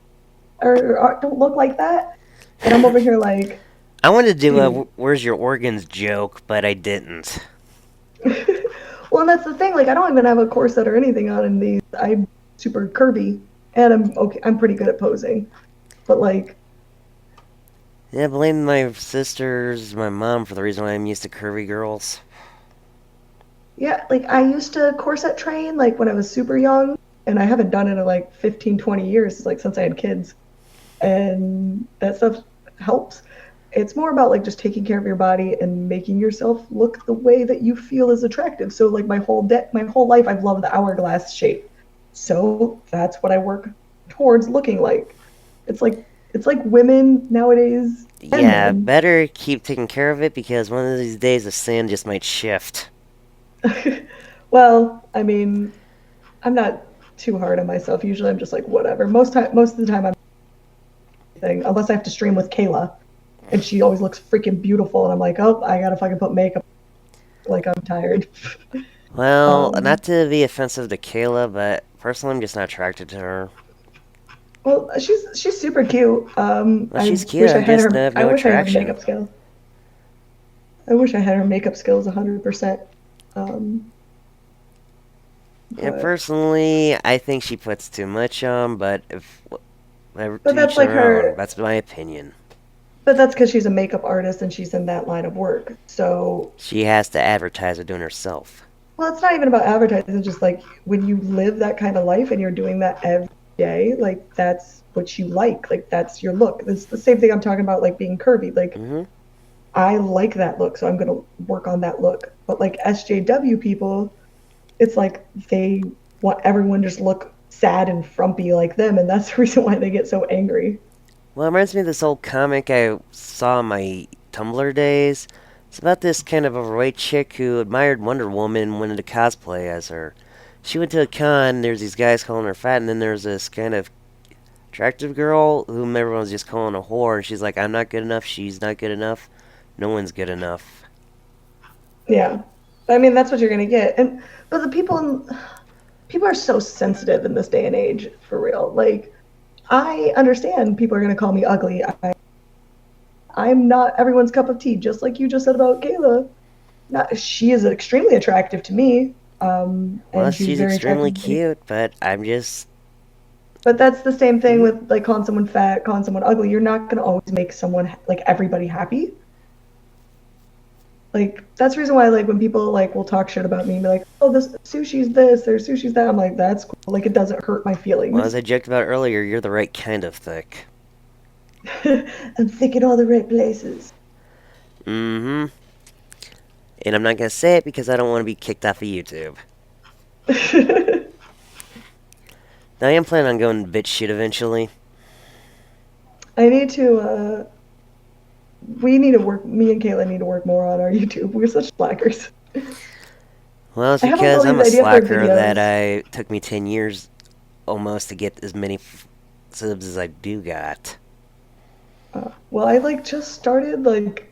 or don't look like that." And I'm over here like, I wanted to do a dude. "Where's your organs" joke, but I didn't. Well, and that's the thing. Like, I don't even have a corset or anything on in these. I'm super curvy, and I'm okay. I'm pretty good at posing, but like, Yeah, blame my sisters, my mom for the reason why I'm used to curvy girls. yeah, like I used to corset train like when I was super young, and I haven't done it in like 15, 20 years, like since I had kids, and that stuff helps. It's more about like just taking care of your body and making yourself look the way that you feel is attractive. So like my whole life, I've loved the hourglass shape. So that's what I work towards looking like. It's like women nowadays and Yeah, men. better keep taking care of it because one of these days the sand just might shift. Well, I mean, I'm not too hard on myself. Usually, I'm just like whatever. Most of the time, I'm thing unless I have to stream with Kayla, and she always looks freaking beautiful, and I'm like, oh, I gotta fucking put makeup. Like I'm tired. Well, um, not to be offensive to Kayla, but personally I'm just not attracted to her. well, she's super cute. Well, she's cute, I'm just have I no wish I had her attraction. makeup skills. I wish I had her makeup skills 100%. Um, Yeah, but personally, I think she puts too much on, but if but to that's each like their own. her. That's my opinion. But that's because she's a makeup artist and she's in that line of work. So, She has to advertise it doing herself. well, it's not even about advertising. It's just like when you live that kind of life and you're doing that every day, like that's what you like. Like that's your look. It's the same thing I'm talking about, like being curvy. Like Hmm. I like that look, so I'm gonna work on that look. But like SJW people, it's like they want everyone to just look sad and frumpy like them, and that's the reason why they get so angry. Well, it reminds me of this old comic I saw in my Tumblr days. It's about this kind of overweight chick who admired Wonder Woman and wanted to cosplay as her. She went to a con, there's these guys calling her fat, and then there's this kind of attractive girl whom everyone's just calling a whore, and she's like, I'm not good enough, she's not good enough, no one's good enough. Yeah, I mean that's what you're gonna get. And but people are so sensitive in this day and age, for real. Like I understand people are gonna call me ugly. I'm not everyone's cup of tea, just like you just said about Kayla. Not she is extremely attractive to me, Well, and she's she's very extremely attractive to me. cute, but I'm just. But that's the same thing Mhm. with like calling someone fat, calling someone ugly. You're not gonna always make someone like everybody happy. Like that's the reason why like when people like will talk shit about me and be like, oh this sushi's this or sushi's that, I'm like, that's cool. Like it doesn't hurt my Well, as feelings. I joked about earlier, you're the right kind of thick. I'm thick in all the right places. Mm hmm. And I'm not gonna say it because I don't want to be kicked off of YouTube. Now, I am planning on going bitch shit eventually. I need to we need to work me and Kayla need to work more on our YouTube. We're such slackers. Well, it's I have like because all I'm these a ideas for slacker that videos. I took me 10 years almost to get as many subs as I do got. Well, I like just started like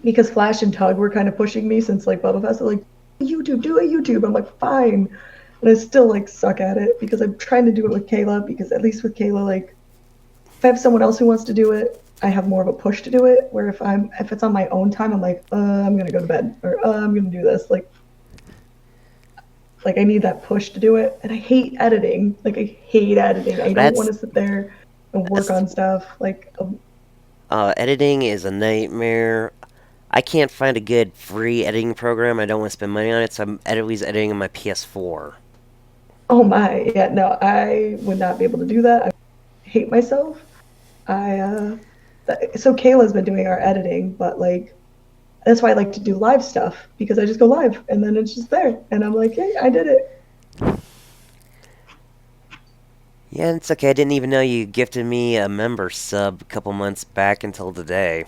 because Flash and Tug were kind of pushing me since like Bubba Fest. They're like, YouTube, do a YouTube. I'm like, fine. And I still like suck at it because I'm trying to do it with Kayla because at least with Kayla, like if I have someone else who wants to do it, I have more of a push to do it. Where if it's on my own time, I'm like, I'm gonna go to bed or I'm gonna do this. Like I need that push to do it. And I hate editing. Like I hate editing. I don't want That's to sit there and work that's on stuff. Like editing is a nightmare. I can't find a good free editing program. I don't want to spend money on it, so I'm always editing on my PS4. Oh my, yeah, no, I would not be able to do that. I hate myself. I so Kayla's been doing our editing, but like that's why I like to do live stuff because I just go live and then it's just there and I'm like, hey, I did it. Yeah, it's okay. I didn't even know you gifted me a member sub a couple months back until today.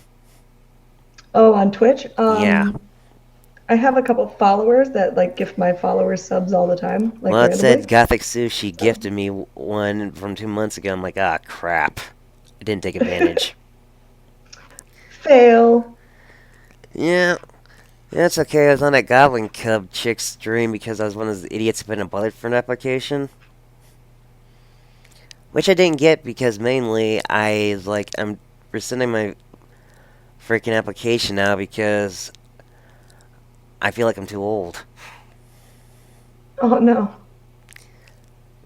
Oh, on Twitch, Yeah. I have a couple followers that like gift my followers subs all the time, like Well, it said randomly. Gothic Sushi So gifted me one from 2 months ago. I'm like, ah, crap. I didn't take advantage. fail. Yeah, that's okay. I was on that Goblin Cub chick stream because I was one of those idiots who put in a bullet for an application. Which I didn't get because mainly I'm rescinding my freaking application now because I feel like I'm too old. Oh no. How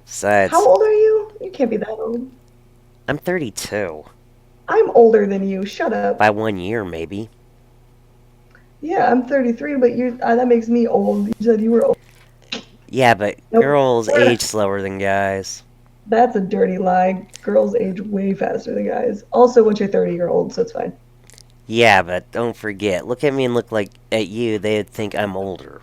Besides, old are you? You can't be that old. I'm 32. I'm older than you. Shut By up. 1 year, maybe. Yeah, I'm 33, but you that makes me old. You said you were old. Yeah, but Nope. girls We're age not. slower than guys. That's a dirty lie. Girls age way faster than guys. Also, once you're 30, you're old, so it's fine. Yeah, but don't forget, look at me and look like at you, they'd think I'm older.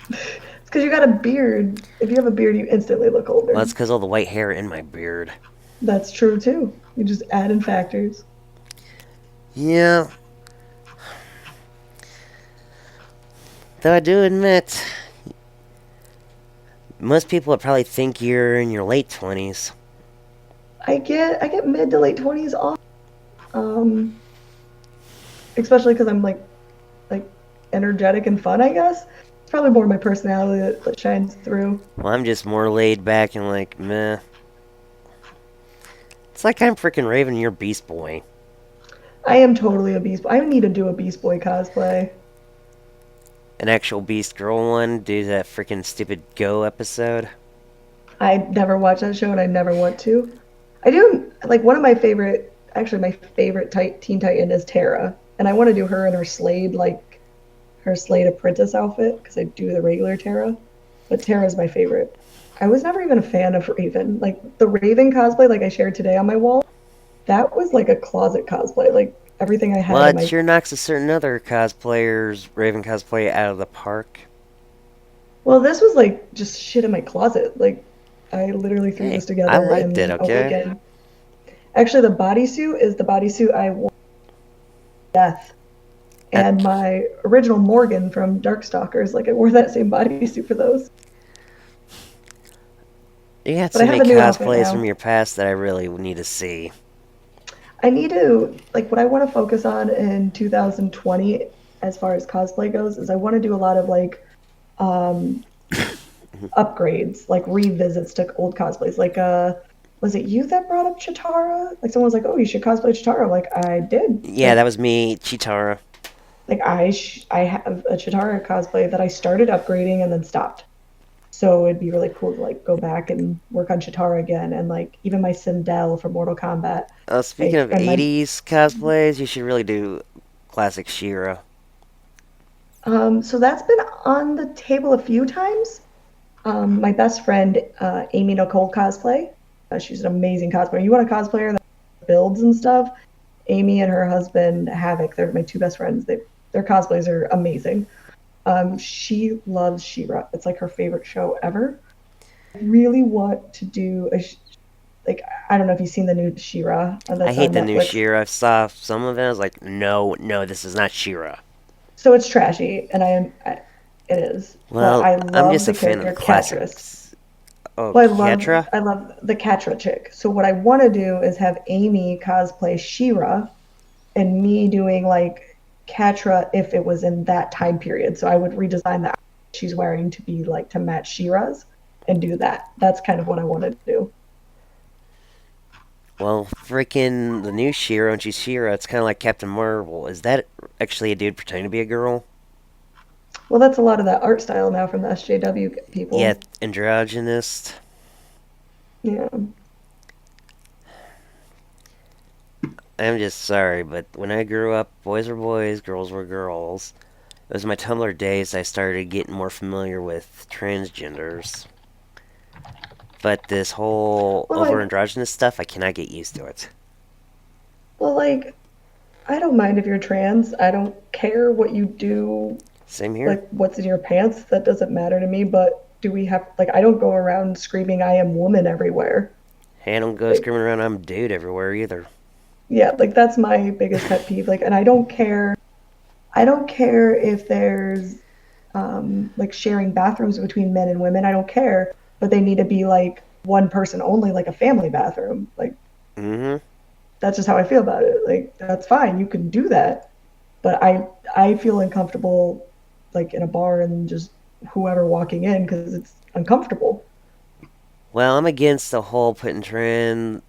It's because you got a beard. If you have a beard, you instantly look Well, older. it's because all the white hair in my beard. That's true too. You just add in factors. Yeah, though I do admit, most people would probably think you're in your late 20s. I get mid to late 20s off. Um, especially because I'm like energetic and fun. I guess it's probably more my personality that shines through. Well, I'm just more laid back and like, meh. It's like I'm freaking Raven, you're Beast Boy. I am totally a beast. I need to do a Beast Boy cosplay. An actual Beast Girl one, do that freaking stupid Go episode. I never watched that show and I never want to. I do like one of my favorite, actually my favorite Teen Titan is Terra, and I want to do her in her Slade her Slade Apprentice outfit because I do the regular Terra, but Terra is my favorite. I was never even a fan of Raven. Like the Raven cosplay, like I shared today on my wall, that was like a closet cosplay. Like everything I had Well, in it my sure knocks a certain other cosplayers, Raven cosplay, out of the park. well, this was like just shit in my closet. Like I literally threw Hey, this I together liked it, in a okay? weekend. Actually, the bodysuit is the bodysuit I wore Death. That, And my original Morgan from Darkstalkers, like I wore that same bodysuit for those. you have But I so have many a new outfit cosplays from now. your past that I really need to see. I need to like what I want to focus on in 2020 as far as cosplay goes is I want to do a lot of like um upgrades, like revisits to old cosplays. Like was it you that brought up Chitara? Like someone was like, "Oh, you should cosplay Chitara." Like I did. Yeah, that was me, Chitara. Like I have a Chitara cosplay that I started upgrading and then stopped. So it'd be really cool to like go back and work on Chitara again, and like even my Sindel from Mortal Kombat, Speaking like of and my 80s cosplays, you should really do classic Shira. so that's been on the table a few times. My best friend Amy Nicole cosplay, she's an amazing cosplayer. You want a cosplayer that builds and stuff? Amy and her husband Havoc, they're my two best friends. Their cosplays are amazing. She loves She-Ra. It's like her favorite show ever. I really want to do like I don't know if you've seen the new She-Ra I that's hate on the new Netflix. Shira. I saw some of it. I was like, no, no, this is not Shira. So it's trashy, and it is. But Well, I I'm love just a the fan of character the Catress. classics. Oh, Well, Ketra? I love the Catra chick. So what I want to do is have Amy cosplay She-Ra, and me doing like Catra if it was in that time period. So I would redesign the outfit she's wearing to be like to match She-Ra's and do that. That's kind of what I want to do. Well, freaking the new Shira, and she's Shira, it's kind of like Captain Marvel. Is that actually a dude pretending to be a girl? Well, that's a lot of that art style now from the SJW Yeah, people. androgynist. Yeah. I'm just sorry, but when I grew up, boys were boys, girls were girls. It was my Tumblr days I started getting more familiar with transgenders. But this whole Well, over like, androgynous stuff, I cannot get used to it. well, like, I don't mind if you're trans. I don't care what you do, Same here. like what's in your pants. That doesn't matter to me. But do we have like I don't go around screaming I am woman everywhere. Hey, I don't go Like, screaming around I'm dude everywhere either. yeah, like that's my biggest pet peeve. Like, and I don't care. I don't care if there's like sharing bathrooms between men and women. I don't care, but they need to be like one person only, like a family bathroom. Like Mm-hmm. that's just how I feel about it. Like that's fine, you can do that, but I feel uncomfortable like in a bar and just whoever walking in because it's uncomfortable. Well, I'm against the whole putting trans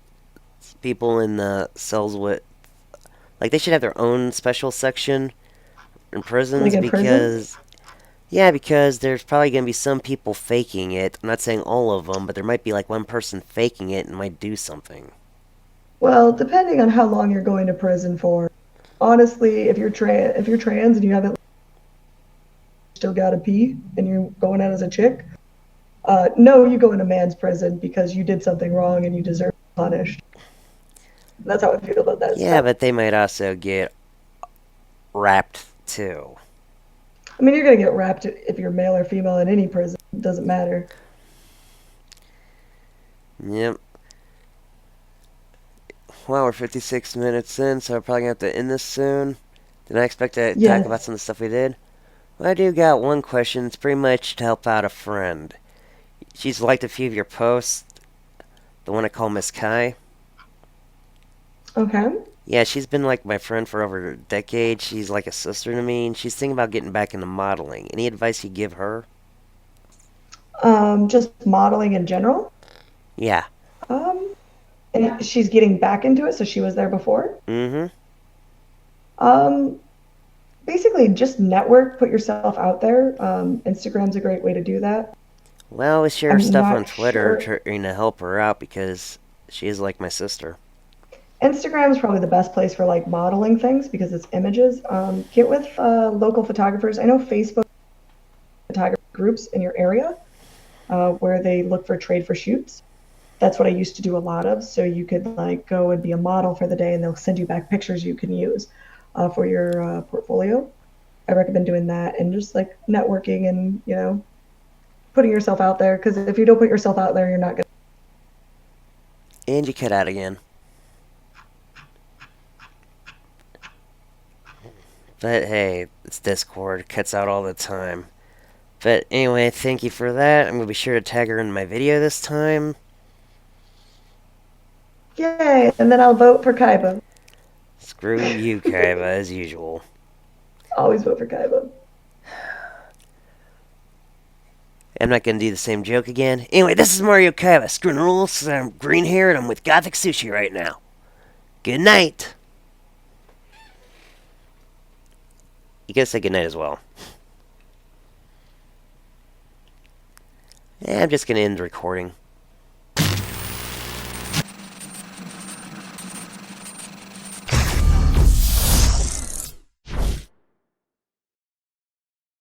people in the cells with. Like, they should have their own special section in Like prisons in prisons. because. Yeah, because there's probably going to be some people faking it. I'm not saying all of them, but there might be like one person faking it and might do something. Well, depending on how long you're going to prison for. Honestly, if you're trans and you haven't still got to pee and you're going out as a chick, no, you go into man's prison because you did something wrong and you deserve to be punished. That's how I feel about that Yeah, stuff. but they might also get wrapped too. I mean, you're gonna get wrapped if you're male or female in any prison. It doesn't matter. Yep. Well, we're 56 minutes in, so we're probably going to have to end this soon. Did I expect to talk about Yes. some of the stuff we did? Well, I do got one question. It's pretty much to help out a friend. She's liked a few of your posts. The one I call Miss Kai. Okay. Yeah, she's been like my friend for over a decade. She's like a sister to me, and she's thinking about getting back into modeling. Any advice you give her? Just modeling in general. Yeah. Um, and she's getting back into it, so she was there before. Mm-hmm. Um, Basically, just network, put yourself out there. Instagram's a great way to do that. Well, we share I'm stuff on not Twitter sure. trying to help her out because she is like my sister. Instagram is probably the best place for like modeling things because it's images. Get with local photographers. I know Facebook photography groups in your area where they look for trade for shoots. That's what I used to do a lot of. So you could like go and be a model for the day, and they'll send you back pictures you can use for your portfolio. I recommend doing that and just like networking and putting yourself out there. Because if you don't put yourself out there, you're not gonna. And you cut out again. But hey, it's Discord. It cuts out all the time. But anyway, thank you for that. I'm going to be sure to tag her in my video this time. Yay! And then I'll vote for Kaiba. Screw you, Kaiba, as usual. Always vote for Kaiba. I'm not going to do the same joke again. Anyway, this is Mario Kaiba. Screwing the rules. I'm green hair and I'm with Gothic Sushi right now. Good night. You gotta say good night as well. I'm just going to end the recording.